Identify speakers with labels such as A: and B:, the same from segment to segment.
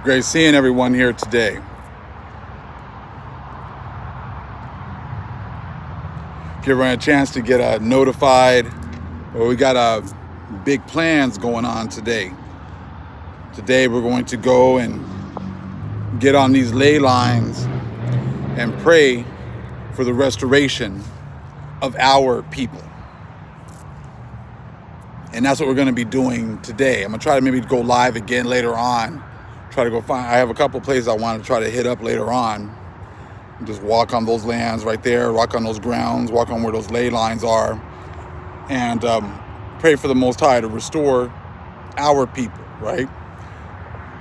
A: Great seeing everyone here today. Give everyone a chance to get notified. Well, we got big plans going on today. Today we're going to go and get on these ley lines and pray for the restoration of our people. And that's what we're going to be doing today. I'm going to try to maybe go live again later on. Try to go find, I have a couple places I want to try to hit up later on. Just walk on those lands right there, walk on those grounds, walk on where those ley lines are, and pray for the Most High to restore our people, right?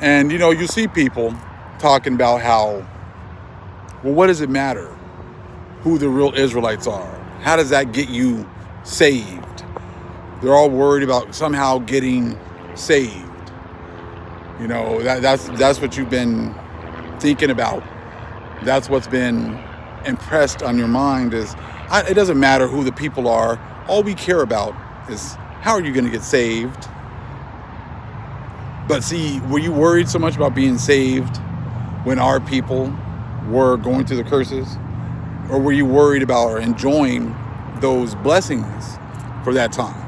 A: And, you see people talking about how, well, what does it matter who the real Israelites are? How does that get you saved? They're all worried about somehow getting saved. That's what you've been thinking about. That's what's been impressed on your mind is, it doesn't matter who the people are. All we care about is how are you going to get saved? But see, were you worried so much about being saved when our people were going through the curses? Or were you worried about or enjoying those blessings for that time?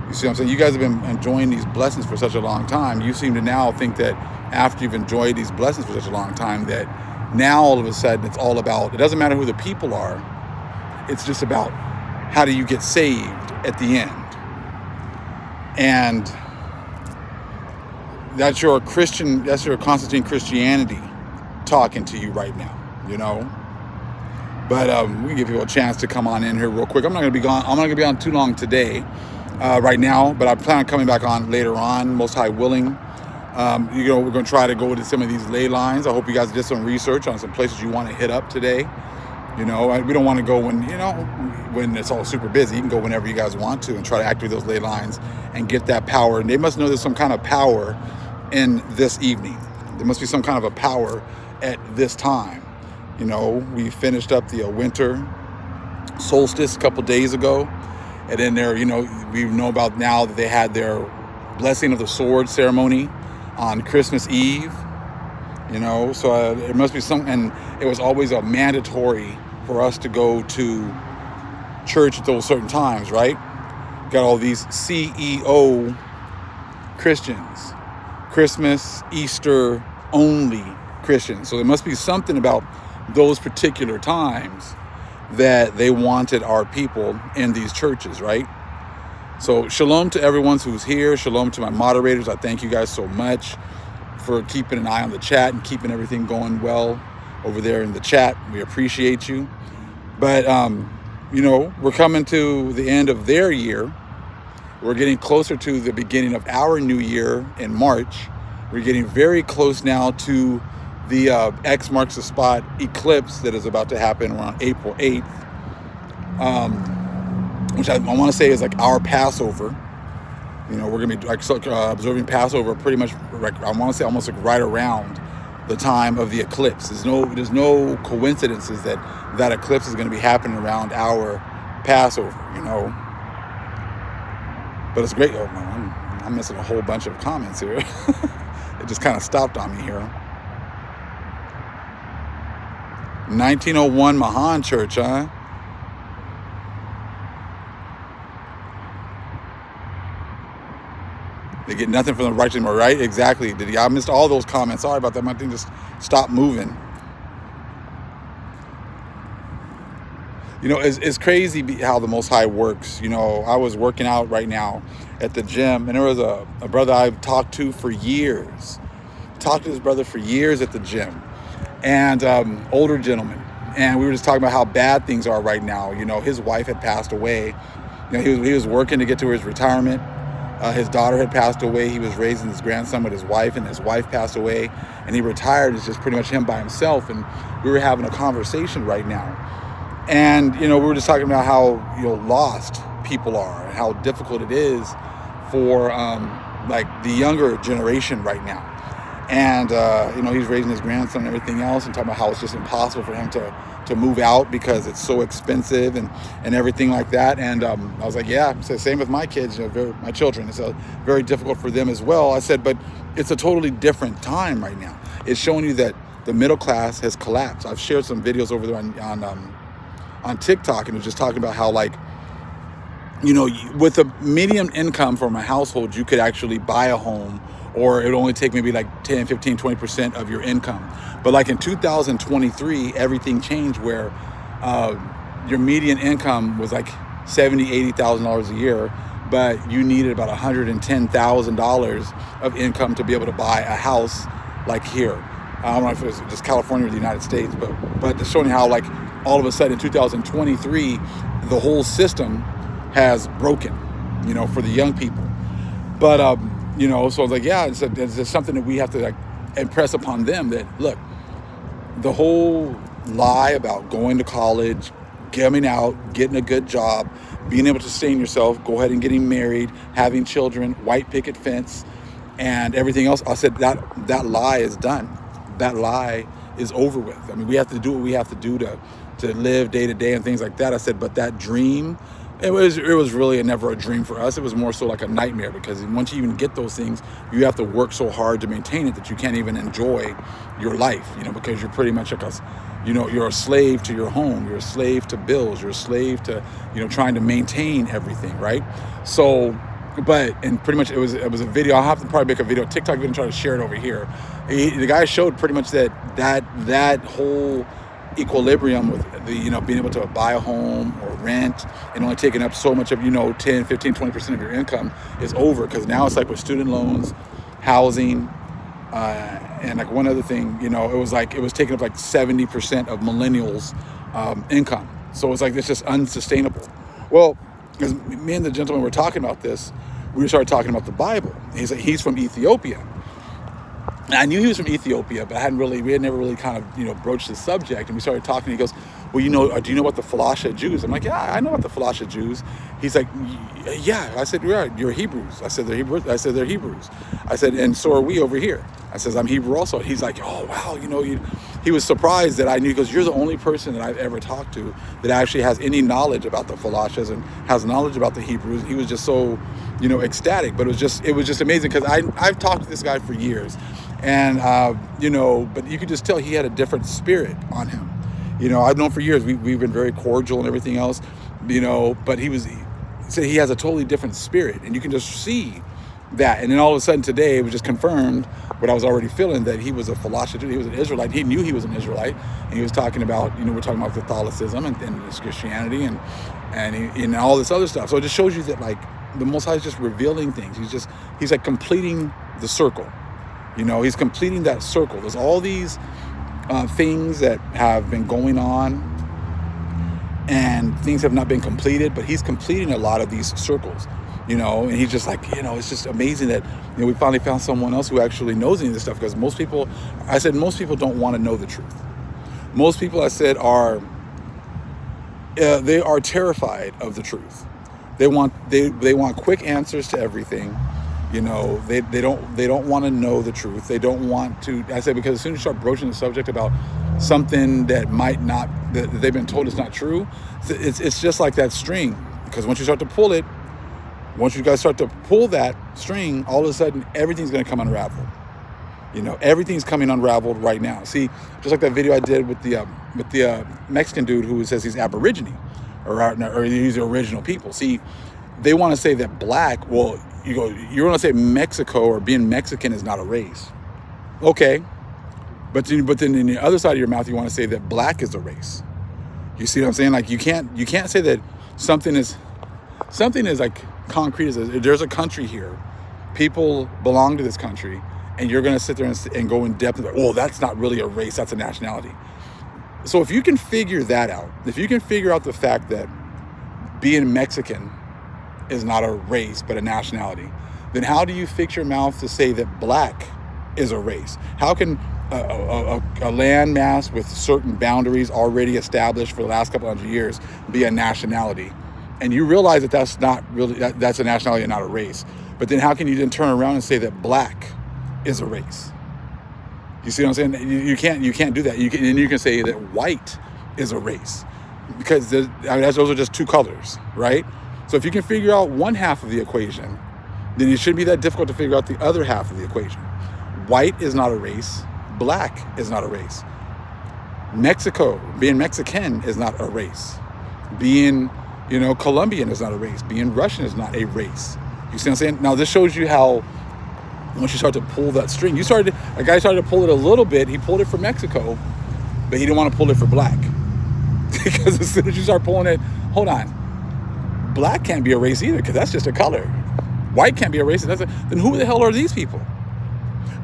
A: You see what I'm saying? You guys have been enjoying these blessings for such a long time. You seem to now think that after you've enjoyed these blessings for such a long time, that now all of a sudden it's all about, it doesn't matter who the people are. It's just about how do you get saved at the end. And that's your Constantine Christianity talking to you right now, But we can give people a chance to come on in here real quick. I'm not going to be on too long today. Right now, but I plan on coming back on later on, Most High willing. We're going to try to go to some of these ley lines. I hope you guys did some research on some places you want to hit up today. We don't want to go when it's all super busy. You can go whenever you guys want to and try to activate those ley lines and get that power. And they must know there's some kind of power in this evening. There must be some kind of a power at this time. We finished up the winter solstice a couple days ago. And then we know about now that they had their blessing of the sword ceremony on Christmas Eve, so it must be and it was always a mandatory for us to go to church at those certain times, right? Got all these CEO Christians, Christmas, Easter only Christians. So there must be something about those particular times that they wanted our people in these churches, right? So shalom to everyone who's here. Shalom to my moderators. I thank you guys so much for keeping an eye on the chat and keeping everything going well over there in the chat. We appreciate you. But, we're coming to the end of their year. We're getting closer to the beginning of our new year in March. We're getting very close now to the X marks the spot eclipse that is about to happen around April 8th, which I want to say is like our Passover. We're going to be observing Passover pretty much, I want to say almost like right around the time of the eclipse. There's no coincidences that eclipse is going to be happening around our Passover, But it's great. Oh, man, I'm missing a whole bunch of comments here. It just kind of stopped on me here. 1901 Mahan Church, huh? They get nothing from the righteous, right? Exactly. I missed all those comments. Sorry about that. My thing just stopped moving. It's crazy how the Most High works. I was working out right now at the gym, and there was a brother I've talked to for years. Talked to this brother for years at the gym. And older gentleman, and we were just talking about how bad things are right now. His wife had passed away. He was working to get to his retirement. His daughter had passed away. He was raising his grandson with his wife, and his wife passed away, and he retired. It's just pretty much him by himself. And we were having a conversation right now, and we were just talking about how lost people are and how difficult it is for the younger generation right now. And he's raising his grandson and everything else, and talking about how it's just impossible for him to to move out because it's so expensive and everything like that. And I was like, yeah. I said, same with my kids, my children. It's very difficult for them as well. I said, but it's a totally different time right now. It's showing you that the middle class has collapsed. I've shared some videos over there on TikTok, and it was just talking about how, like, with a median income from a household, you could actually buy a home, or it would only take maybe like 10, 15, 20% of your income. But like in 2023, everything changed where your median income was like $70,000, $80,000 a year, but you needed about $110,000 of income to be able to buy a house like here. I don't know if it was just California or the United States, but just showing how, like, all of a sudden in 2023, the whole system has broken, for the young people. But, so I was like, yeah, it's just something that we have to, like, impress upon them, that, look, the whole lie about going to college, coming out, getting a good job, being able to sustain yourself, go ahead and getting married, having children, white picket fence, and everything else. I said that lie is done. That lie is over with. I mean, we have to do what we have to do to live day to day and things like that. I said, but that dream, it was really never a dream for us. It was more so like a nightmare, because once you even get those things, you have to work so hard to maintain it that you can't even enjoy your life, because you're pretty much like you're a slave to your home, you're a slave to bills, you're a slave to, trying to maintain everything, right? So, and pretty much it was a video. I'll have to probably make a video, TikTok video, and try to share it over here. The guy showed pretty much that whole equilibrium with the, being able to buy a home or rent and only taking up so much of, 10, 15, 20% of your income is over. Because now it's like with student loans, housing, and like one other thing, it was taking up like 70% of millennials' income. So it's like, it's just unsustainable. Well, because me and the gentleman were talking about this, we started talking about the Bible. He's from Ethiopia. And I knew he was from Ethiopia, but we had never really kind of, broached the subject. And we started talking. He goes, well, do you know about the Falasha Jews? I'm like, yeah, I know about the Falasha Jews. He's like, yeah. I said, you're Hebrews. I said, they're Hebrews. I said, they're Hebrews. I said, and so are we over here. I says, I'm Hebrew also. He's like, oh, wow. He was surprised that I knew. He goes, you're the only person that I've ever talked to that actually has any knowledge about the Falashas and has knowledge about the Hebrews. He was just so, ecstatic. But it was just amazing, because I've talked to this guy for years. And, but you could just tell he had a different spirit on him. I've known for years, we've been very cordial and everything else, but he said he has a totally different spirit, and you can just see that. And then all of a sudden today, it was just confirmed what I was already feeling, that he was a philosopher, he was an Israelite. He knew he was an Israelite, and he was talking about, we're talking about Catholicism and Christianity and all this other stuff. So it just shows you that, like, the Most High is just revealing things. He's like completing the circle. He's completing that circle. There's all these things that have been going on, and things have not been completed, but he's completing a lot of these circles, and he's just like, it's just amazing that, we finally found someone else who actually knows any of this stuff. Because most people don't want to know the truth. Most people, I said, they are terrified of the truth. They want quick answers to everything. They don't want to know the truth. They don't want to. I said, because as soon as you start broaching the subject about something that might not, that they've been told is not true, it's just like that string. Because once you start to pull it, once you guys start to pull that string, all of a sudden everything's going to come unraveled. Everything's coming unraveled right now. See, just like that video I did with the Mexican dude who says he's Aborigine or he's the original people. See, they want to say that black. Well, you want to say Mexico or being Mexican is not a race. Okay. But then in the other side of your mouth, you want to say that black is a race. You see what I'm saying? Like, you can't say that something is like concrete. There's a country here. People belong to this country, and you're going to sit there and go in depth and like, well, that's not really a race. That's a nationality. So if you can figure that out, if you can figure out the fact that being Mexican is not a race but a nationality, then how do you fix your mouth to say that black is a race? How can a land mass with certain boundaries already established for the last couple hundred years be a nationality? And you realize that that's not really, that's a nationality and not a race. But then how can you then turn around and say that black is a race? You see what I'm saying? You can't do that. You can say that white is a race, because those are just two colors, right? So if you can figure out one half of the equation, then it shouldn't be that difficult to figure out the other half of the equation. White is not a race. Black is not a race. Mexico, being Mexican is not a race. Being, Colombian is not a race. Being Russian is not a race. You see what I'm saying? Now this shows you how, once you start to pull that string, a guy started to pull it a little bit. He pulled it for Mexico, but he didn't want to pull it for black. Because as soon as you start pulling it, hold on, black can't be a race either, because that's just a color. White can't be a race. Then who the hell are these people?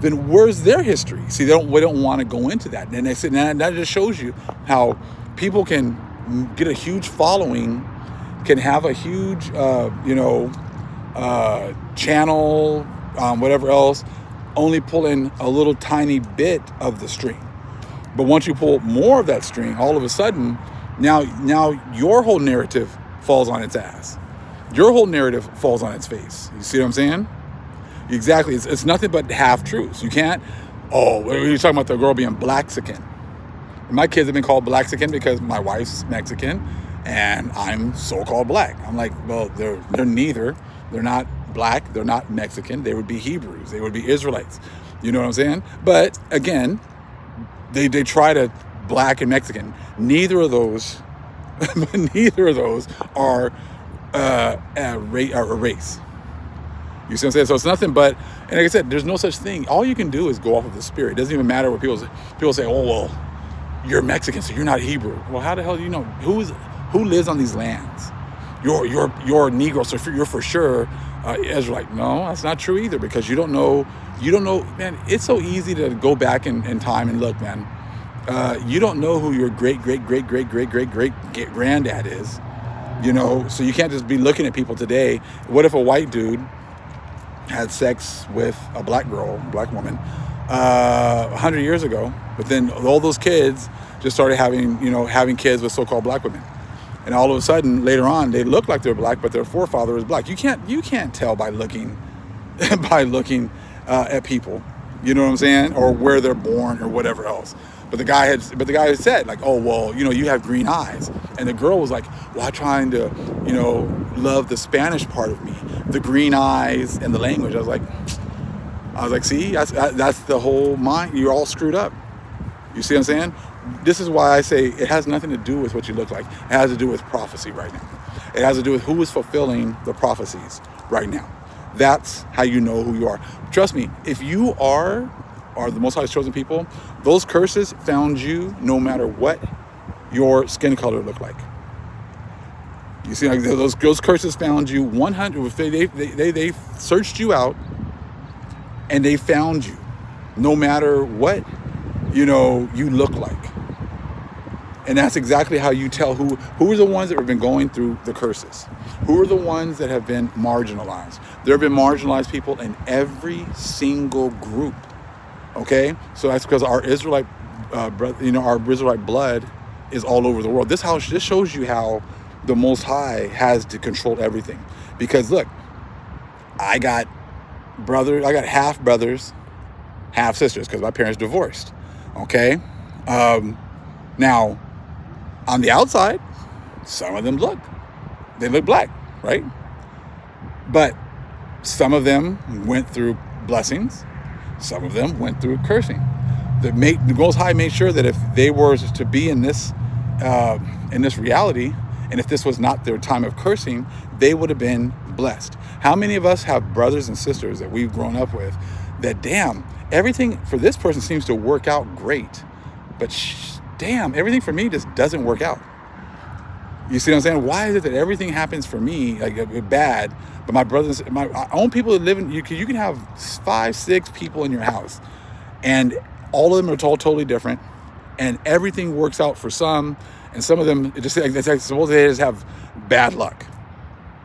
A: Then where's their history? See, we don't want to go into that. And that just shows you how people can get a huge following, can have a huge, channel, whatever else, only pull in a little tiny bit of the string. But once you pull more of that string, all of a sudden, now your whole narrative falls on its ass. Your whole narrative falls on its face. You see what I'm saying? Exactly. It's nothing but half-truths. You can't, you're talking about the girl being Blaxican. My kids have been called Blaxican because my wife's Mexican and I'm so-called black. I'm like, well, they're neither. They're not black. They're not Mexican. They would be Hebrews. They would be Israelites. You know what I'm saying? But again, they try to black and Mexican. Neither of those are a race. You see what I'm saying? So it's nothing but, and like I said, there's no such thing. All you can do is go off of the spirit. It doesn't even matter what people say, oh, well, you're Mexican, so you're not Hebrew. Well, how the hell do you know? Who lives on these lands? You're Negro, so you're for sure Israelite. No, that's not true either, because you don't know, man, it's so easy to go back in time and look, man. You don't know who your great granddad is, so you can't just be looking at people today. What if a white dude had sex with a black woman 100 years ago, but then all those kids just started having kids with so-called black women, and all of a sudden later on they look like they're black, but their forefather was black. You can't tell by looking at people, you know what I'm saying, or where they're born or whatever else. But the guy had said, like, oh, well, you have green eyes. And the girl was like, well, I'm trying to, love the Spanish part of me, the green eyes and the language. I was like, see, that's the whole mind. You're all screwed up. You see what I'm saying? This is why I say it has nothing to do with what you look like. It has to do with prophecy right now. It has to do with who is fulfilling the prophecies right now. That's how you know who you are. Trust me, if you are the Most High's chosen people, those curses found you no matter what your skin color looked like. You see, like those curses found you 100. They searched you out and they found you no matter what you look like. And that's exactly how you tell who are the ones that have been going through the curses. Who are the ones that have been marginalized? There have been marginalized people in every single group. Okay, so that's because our Israelite, our Israelite blood is all over the world. This shows you how the Most High has to control everything. Because look, I got half brothers, half sisters, because my parents divorced. Okay, now on the outside, some of them look black, right? But some of them went through blessings. Some of them went through cursing. The Most High made sure that if they were to be in this reality, and if this was not their time of cursing, they would have been blessed. How many of us have brothers and sisters that we've grown up with that, damn, everything for this person seems to work out great, but damn, everything for me just doesn't work out. You see what I'm saying? Why is it that everything happens for me like bad, but my brothers, my own people that live in, you can have 5, 6 people in your house, and all of them are totally different, and everything works out for some, and some of them it's like suppose they just have bad luck.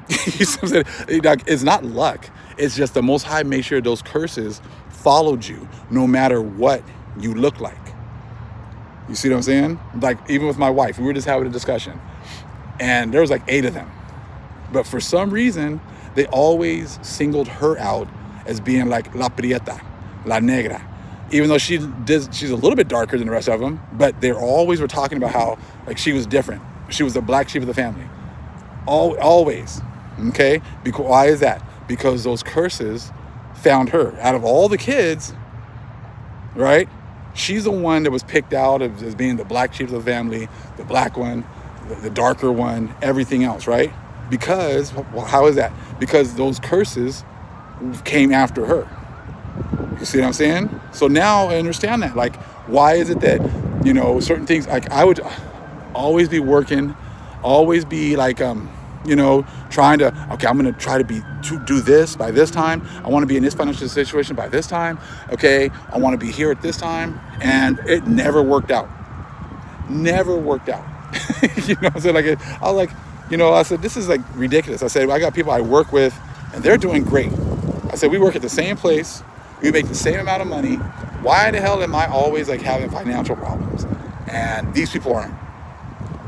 A: You see what I'm saying? It's not luck. It's just the Most High made sure those curses followed you no matter what you look like. You see what I'm saying? Like even with my wife, we were just having a discussion. And there was like 8 of them. But for some reason, they always singled her out as being like la prieta, la negra, even though she's a little bit darker than the rest of them, but they always were talking about how like she was different. She was the black sheep of the family. Always. Okay? Because why is that? Because those curses found her. Out of all the kids, right? She's the one that was picked out as being the black sheep of the family, the black one, the darker one, everything else, right? Because, how is that? Because those curses came after her. You see what I'm saying? So now I understand that. Like, why is it that, certain things, like I would always be working, always be like, trying to, okay, I'm going to try to do this by this time. I want to be in this financial situation by this time. Okay, I want to be here at this time. And it never worked out. Never worked out. I said, I was like, I said, this is like ridiculous. I said, I got people I work with and they're doing great. I said, we work at the same place. We make the same amount of money. Why the hell am I always like having financial problems? And these people aren't.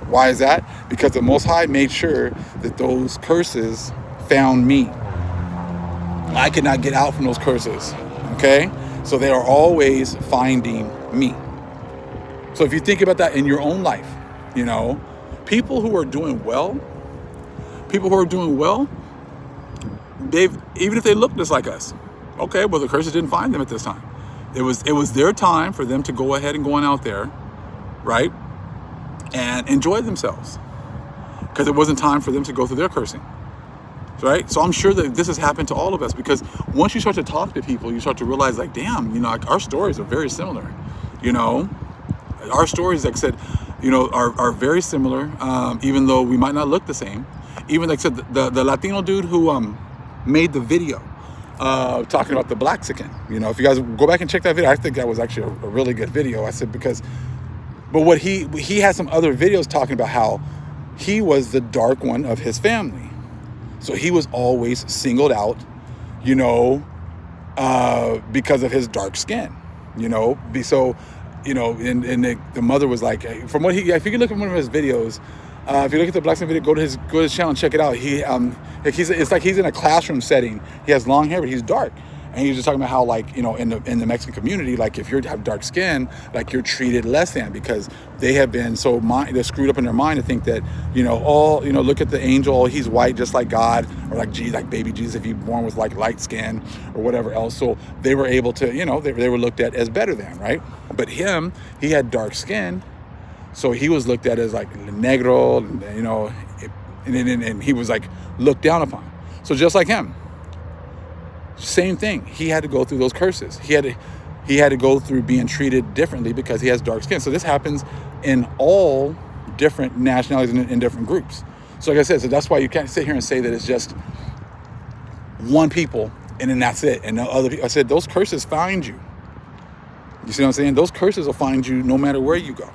A: Why is that? Because the Most High made sure that those curses found me. I could not get out from those curses. Okay? So they are always finding me. So if you think about that in your own life, people who are doing well, even if they look just like us, okay, well, the curses didn't find them at this time. It was their time for them to go ahead and go on out there, right, and enjoy themselves, because it wasn't time for them to go through their cursing, right? So I'm sure that this has happened to all of us, because once you start to talk to people, you start to realize, like, damn, like our stories are very similar, Our stories, like I said, are very similar, even though we might not look the same. Even, like I said, the Latino dude who made the video talking about the Blaxican. If you guys go back and check that video, I think that was actually a really good video. I said, but what he had some other videos talking about how he was the dark one of his family. So he was always singled out, because of his dark skin, so, and the mother was like, from what if you can look at one of his videos, if you look at the Blackskin video, go to his channel and check it out. It's like he's in a classroom setting. He has long hair, but he's dark, and he's just talking about how, like, in the Mexican community, like, if you have dark skin, like, you're treated less than, because they have been they're screwed up in their mind to think that, look at the angel, he's white just like God, or like baby Jesus, if you're born with like light skin or whatever else. So they were able to, they were looked at as better than, right? But he had dark skin. So he was looked at as like negro, and he was like looked down upon. So just like him, same thing. He had to go through those curses. He had to go through being treated differently because he has dark skin. So this happens in all different nationalities and in different groups. So like I said, so that's why you can't sit here and say that it's just one people and then that's it. And no other people. I said those curses find you. You see what I'm saying? Those curses will find you no matter where you go.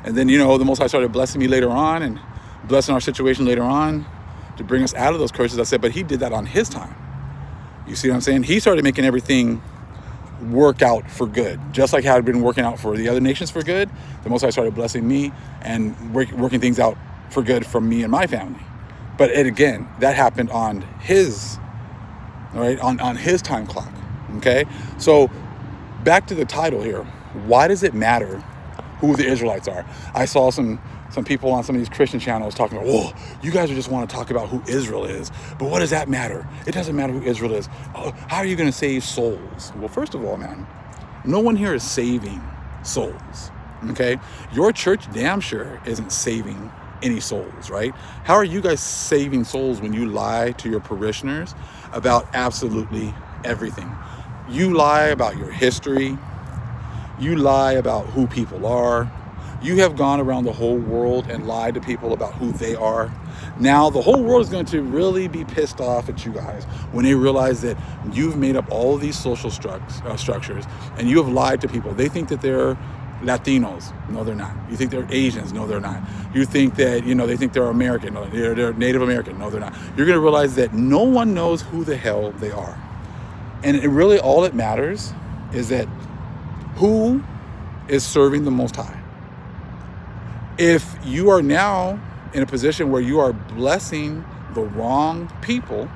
A: And then, the Most High started blessing me later on and blessing our situation later on to bring us out of those curses. I said, but he did that on his time. You see what I'm saying? He started making everything work out for good. Just like how it had been working out for the other nations for good, the Most High started blessing me and working things out for good from me and my family. But again, that happened on his, right, on his time clock, okay? So back to the title here. Why does it matter who the Israelites are? I saw some people on some of these Christian channels talking about, whoa, you guys just want to talk about who Israel is, but what does that matter? It doesn't matter who Israel is. How are you going to save souls? Well, first of all, man, no one here is saving souls, okay? Your church damn sure isn't saving any souls, right? How are you guys saving souls when you lie to your parishioners about absolutely everything? You lie about your history. You lie about who people are. You have gone around the whole world and lied to people about who they are. Now the whole world is going to really be pissed off at you guys when they realize that you've made up all of these social structures and you have lied to people. They think that they're Latinos. No, they're not. You think they're Asians. No, they're not. You think that, they think they're American. No, they're Native American. No, they're not. You're going to realize that no one knows who the hell they are. And it really, all that matters is that who is serving the Most High. If you are now in a position where you are blessing the wrong people,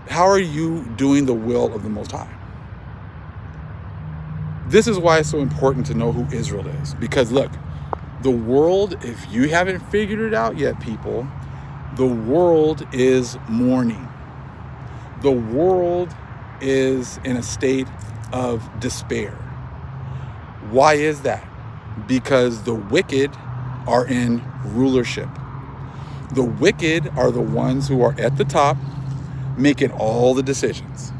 A: how are you doing the will of the Most High? This is why it's so important to know who Israel is. Because look, the world, if you haven't figured it out yet, people, the world is mourning. The world is in a state of despair. Why is that? Because the wicked are in rulership. The wicked are the ones who are at the top making all the decisions.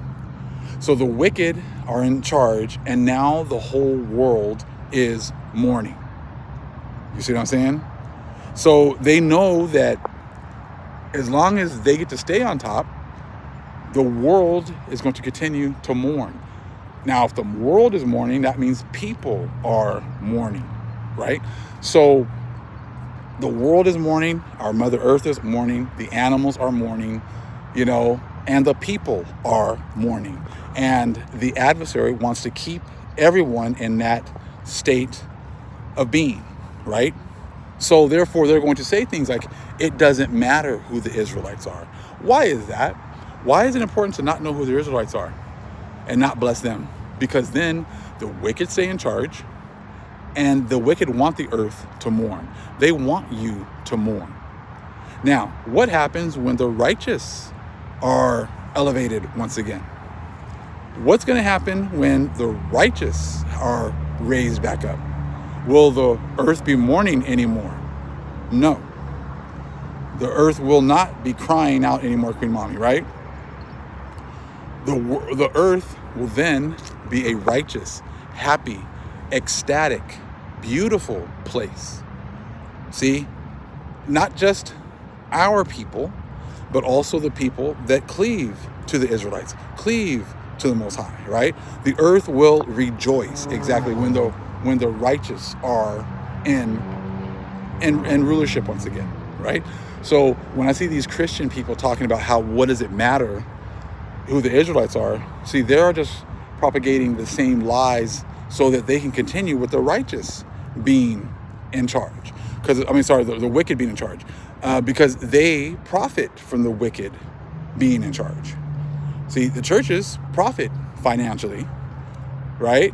A: So the wicked are in charge, and now the whole world is mourning. You see what I'm saying? So they know that as long as they get to stay on top, the world is going to continue to mourn. Now, if the world is mourning, that means people are mourning, right? So the world is mourning, our Mother Earth is mourning, the animals are mourning, and the people are mourning. And the adversary wants to keep everyone in that state of being, right? So therefore, they're going to say things like, it doesn't matter who the Israelites are. Why is that? Why is it important to not know who the Israelites are and not bless them? Because then the wicked stay in charge, and the wicked want the earth to mourn. They want you to mourn. Now, what happens when the righteous are elevated once again? What's going to happen when the righteous are raised back up? Will the earth be mourning anymore? No. The earth will not be crying out anymore, Queen Mommy, right? The earth will then be a righteous, happy, ecstatic, beautiful place. See, not just our people, but also the people that cleave to the Israelites, cleave to the Most High, right? The earth will rejoice exactly when the righteous are in rulership once again, right? So when I see these Christian people talking about what does it matter who the Israelites are, see, they're just propagating the same lies so that they can continue with the righteous being in charge. The wicked being in charge. Because they profit from the wicked being in charge. See, the churches profit financially, right?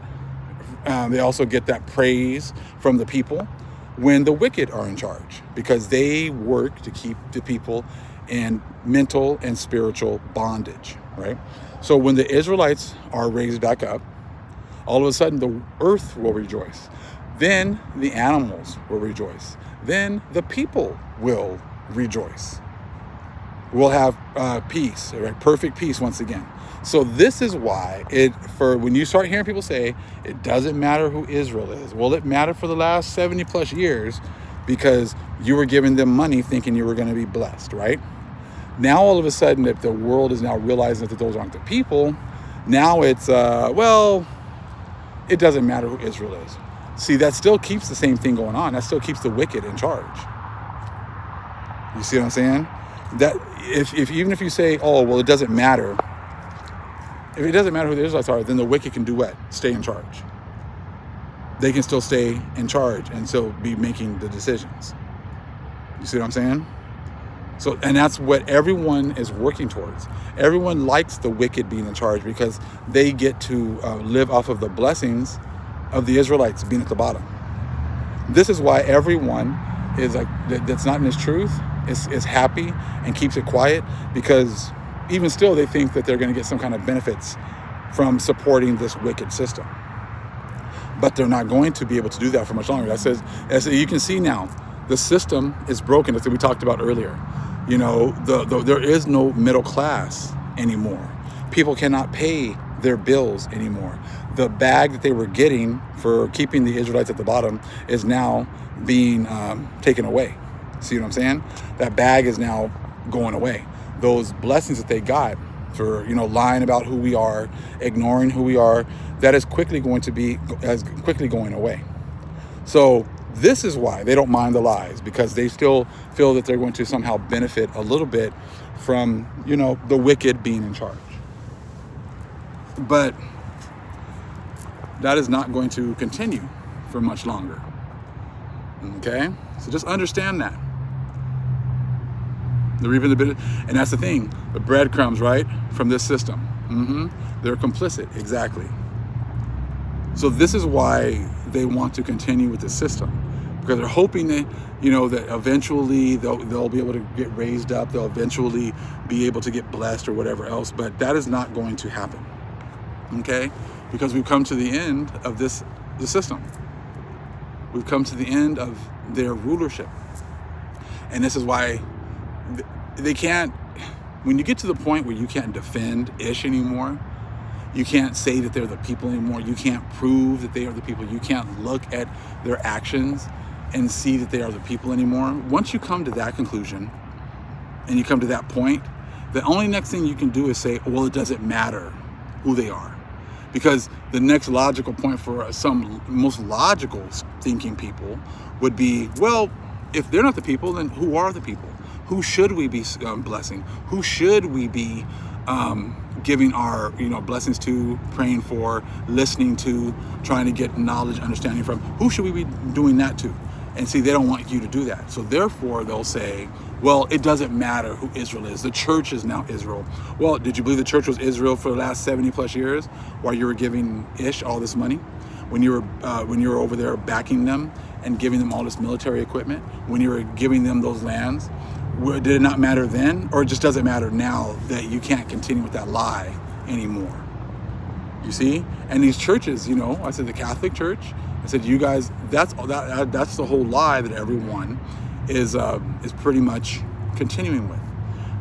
A: They also get that praise from the people when the wicked are in charge, because they work to keep the people in mental and spiritual bondage, right? So when the Israelites are raised back up, all of a sudden the earth will rejoice. Then the animals will rejoice. Then the people will rejoice. We'll have peace, right? Perfect peace once again. So this is why when you start hearing people say, it doesn't matter who Israel is. Well, it mattered for the last 70 plus years because you were giving them money thinking you were going to be blessed, right? Now, all of a sudden, if the world is now realizing that those aren't the people, now it's, it doesn't matter who Israel is. See, that still keeps the same thing going on. That still keeps the wicked in charge. You see what I'm saying? That even if you say, oh, well, it doesn't matter. If it doesn't matter who the Israelites are, then the wicked can do what? Stay in charge. They can still stay in charge and still be making the decisions. You see what I'm saying? So, and that's what everyone is working towards. Everyone likes the wicked being in charge because they get to live off of the blessings of the Israelites being at the bottom. This is why everyone is like that's not in his truth is happy and keeps it quiet, because even still they think that they're going to get some kind of benefits from supporting this wicked system. But they're not going to be able to do that for much longer. As you can see now, the system is broken, as we talked about earlier. There is no middle class anymore. People cannot pay their bills anymore. The bag that they were getting for keeping the Israelites at the bottom is now being taken away. See what I'm saying? That bag is now going away. Those blessings that they got for lying about who we are, ignoring who we are, that is quickly going away. So this is why they don't mind the lies, because they still feel that they're going to somehow benefit a little bit from the wicked being in charge. But that is not going to continue for much longer. Okay? So just understand that. They're reaping the bit, and that's the thing. The breadcrumbs, right, from this system. They're complicit, exactly. So this is why they want to continue with the system, because they're hoping that, that eventually they'll be able to get raised up. They'll eventually be able to get blessed or whatever else. But that is not going to happen. Okay? Because we've come to the end of the system. We've come to the end of their rulership. And this is why they can't, when you get to the point where you can't defend Ish anymore, you can't say that they're the people anymore, you can't prove that they are the people, you can't look at their actions and see that they are the people anymore. Once you come to that conclusion and you come to that point, the only next thing you can do is say, well, it doesn't matter who they are. Because the next logical point for some most logical thinking people would be, well, if they're not the people, then who are the people? Who should we be blessing? Who should we be giving our blessings to, praying for, listening to, trying to get knowledge, understanding from? Who should we be doing that to? And see, they don't want you to do that. So therefore, they'll say, well, it doesn't matter who Israel is. The church is now Israel. Well, did you believe the church was Israel for the last 70 plus years while you were giving Ish all this money? When you were over there backing them and giving them all this military equipment? When you were giving them those lands? Did it not matter then? Or it just doesn't matter now that you can't continue with that lie anymore? You see? And these churches, I said the Catholic Church, I said, you guys, that's the whole lie that everyone is pretty much continuing with.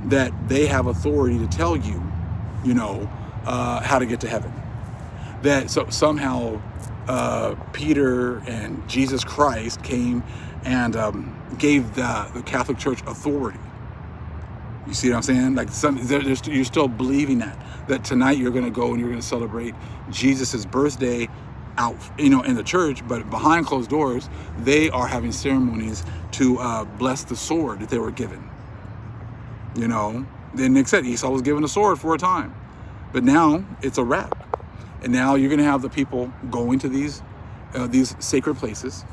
A: That they have authority to tell you, how to get to heaven. That so somehow Peter and Jesus Christ came and gave the Catholic Church authority. You see what I'm saying? Like you're still believing that tonight you're going to go and you're going to celebrate Jesus's birthday out, in the church, but behind closed doors, they are having ceremonies to bless the sword that they were given. Then Nick said Esau was given a sword for a time, but now it's a wrap. And now you're going to have the people going to these sacred places,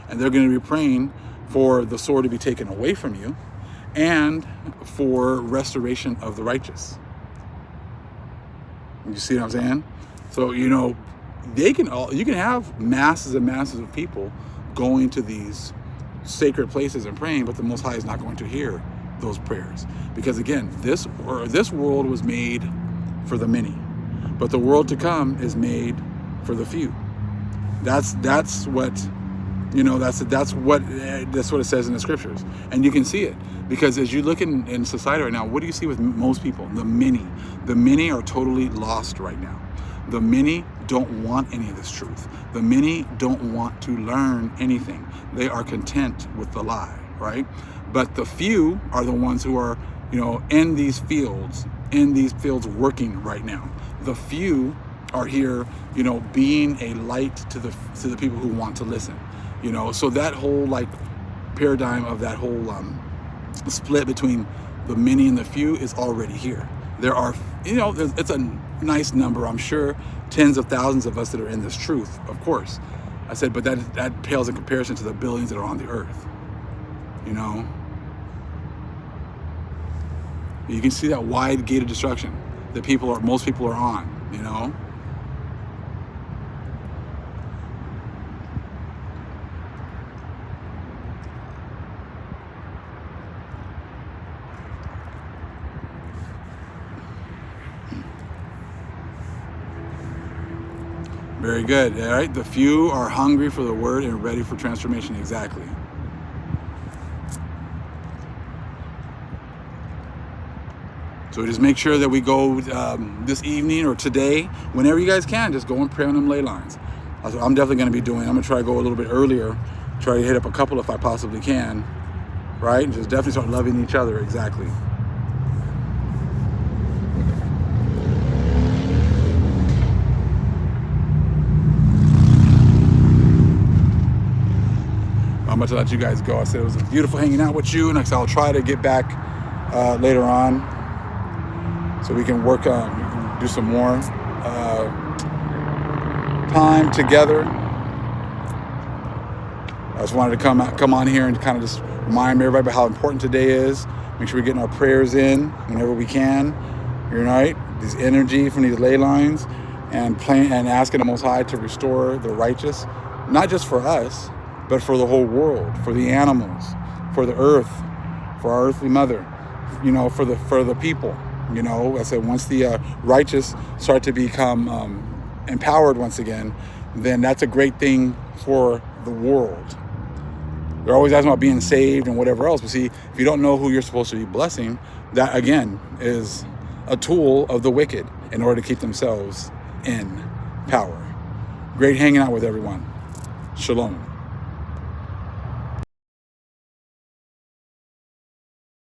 A: and they're going to be praying for the sword to be taken away from you and for restoration of the righteous. You see what I'm saying? So, you can have masses and masses of people going to these sacred places and praying, but the Most High is not going to hear those prayers. Because again, this world was made for the many, but the world to come is made for the few. That's what it says in the scriptures. And you can see it because as you look in society right now, what do you see with most people? The many are totally lost right now. The many don't want any of this truth. The many don't want to learn anything. They are content with the lie, right? But the few are the ones who are, in these fields working right now. The few are here, being a light to the people who want to listen. So that whole paradigm of that whole split between the many and the few is already here. There are, it's a nice number, I'm sure, tens of thousands of us that are in this truth, of course. I said, but that pales in comparison to the billions that are on the earth. You can see that wide gate of destruction that most people are on, Very good. All right. The few are hungry for the word and ready for transformation. Exactly. So just make sure that we go this evening or today, whenever you guys can, just go and pray on them ley lines. I'm definitely going to be doing. I'm going to try to go a little bit earlier, try to hit up a couple if I possibly can, right? Just definitely start loving each other. Exactly. I'm about to let you guys go. I said it was beautiful hanging out with you, and I'll try to get back later on so we can work on, do some more time together. I just wanted to come on here and kind of just remind everybody about how important today is. Make sure we're getting our prayers in whenever we can. You're right. This energy from these ley lines, and asking the Most High to restore the righteous, not just for us, but for the whole world, for the animals, for the earth, for our earthly mother, for the people. I said, once the righteous start to become empowered once again, then that's a great thing for the world. They're always asking about being saved and whatever else, but see, if you don't know who you're supposed to be blessing, that again is a tool of the wicked in order to keep themselves in power. Great hanging out with everyone. Shalom.